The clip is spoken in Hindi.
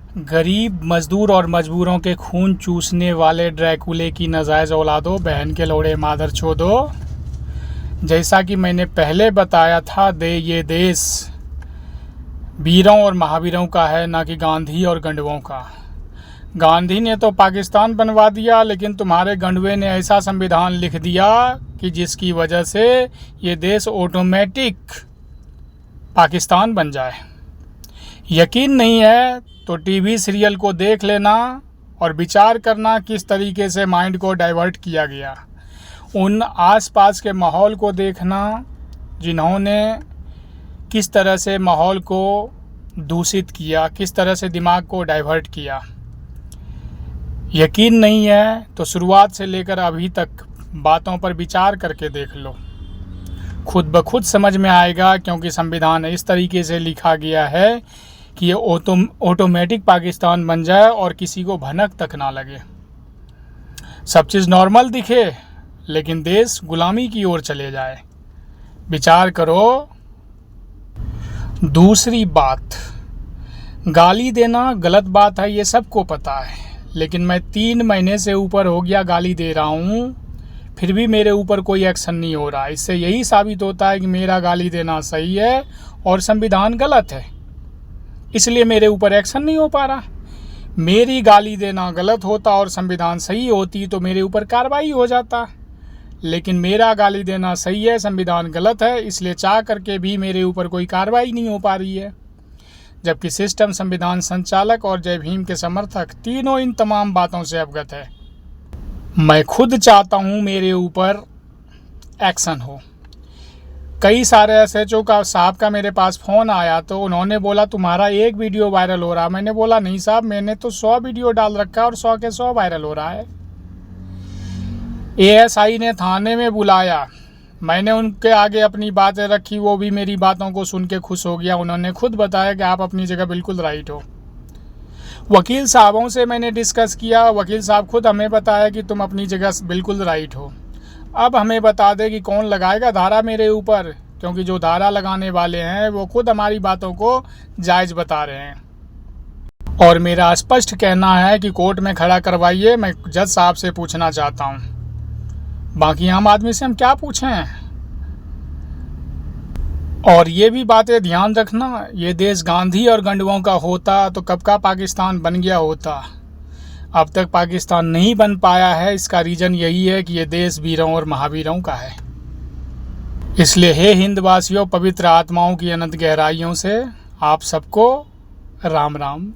गरीब मजदूर और मजबूरों के खून चूसने वाले ड्रैकुले की नाजायज़ औलादो, बहन के लौड़े मादर चोदो। जैसा कि मैंने पहले बताया था, ये देश वीरों और महावीरों का है, ना कि गांधी और गंडवों का। गांधी ने तो पाकिस्तान बनवा दिया, लेकिन तुम्हारे गंडवे ने ऐसा संविधान लिख दिया कि जिसकी वजह से ये देश ऑटोमेटिक पाकिस्तान बन जाए। यकीन नहीं है तो टीवी सीरियल को देख लेना और विचार करना किस तरीके से माइंड को डाइवर्ट किया गया। उन आसपास के माहौल को देखना, जिन्होंने किस तरह से माहौल को दूषित किया, किस तरह से दिमाग को डाइवर्ट किया। यकीन नहीं है तो शुरुआत से लेकर अभी तक बातों पर विचार करके देख लो, खुद ब खुद समझ में आएगा। क्योंकि संविधान इस तरीके से लिखा गया है कि ये ऑटोमेटिक पाकिस्तान बन जाए और किसी को भनक तक ना लगे। सब चीज़ नॉर्मल दिखे लेकिन देश गुलामी की ओर चले जाए। विचार करो। दूसरी बात, गाली देना गलत बात है, ये सबको पता है। लेकिन मैं 3 महीने से ऊपर हो गया गाली दे रहा हूँ, फिर भी मेरे ऊपर कोई एक्शन नहीं हो रहा। इससे यही साबित होता है कि मेरा गाली देना सही है और संविधान गलत है, इसलिए मेरे ऊपर एक्शन नहीं हो पा रहा। मेरी गाली देना गलत होता और संविधान सही होती तो मेरे ऊपर कार्रवाई हो जाता। लेकिन मेरा गाली देना सही है, संविधान गलत है, इसलिए चाह करके भी मेरे ऊपर कोई कार्रवाई नहीं हो पा रही है। जबकि सिस्टम, संविधान संचालक और जय भीम के समर्थक तीनों इन तमाम बातों से अवगत है। मैं खुद चाहता हूँ मेरे ऊपर एक्शन हो। कई सारे एसएचओ का साहब का मेरे पास फ़ोन आया तो उन्होंने बोला तुम्हारा एक वीडियो वायरल हो रहा। मैंने बोला नहीं साहब, मैंने तो 100 वीडियो डाल रखा है और 100 के 100 वायरल हो रहा है। एएसआई ने थाने में बुलाया, मैंने उनके आगे अपनी बातें रखी, वो भी मेरी बातों को सुन के खुश हो गया। उन्होंने खुद बताया कि आप अपनी जगह बिल्कुल राइट हो। वकील साहबों से मैंने डिस्कस किया, वकील साहब खुद हमें बताया कि तुम अपनी जगह बिल्कुल राइट हो। अब हमें बता दे कि कौन लगाएगा धारा मेरे ऊपर, क्योंकि जो धारा लगाने वाले हैं वो खुद हमारी बातों को जायज़ बता रहे हैं। और मेरा स्पष्ट कहना है कि कोर्ट में खड़ा करवाइए। मैं जज साहब से पूछना चाहता हूँ, बाकी आम आदमी से हम क्या पूछें। और ये भी बातें ध्यान रखना, ये देश गांधी और गंडवों का होता तो कब का पाकिस्तान बन गया होता। अब तक पाकिस्तान नहीं बन पाया है, इसका रीज़न यही है कि ये देश वीरों और महावीरों का है। इसलिए हे हिंदवासियों, पवित्र आत्माओं की अनंत गहराइयों से आप सबको राम राम।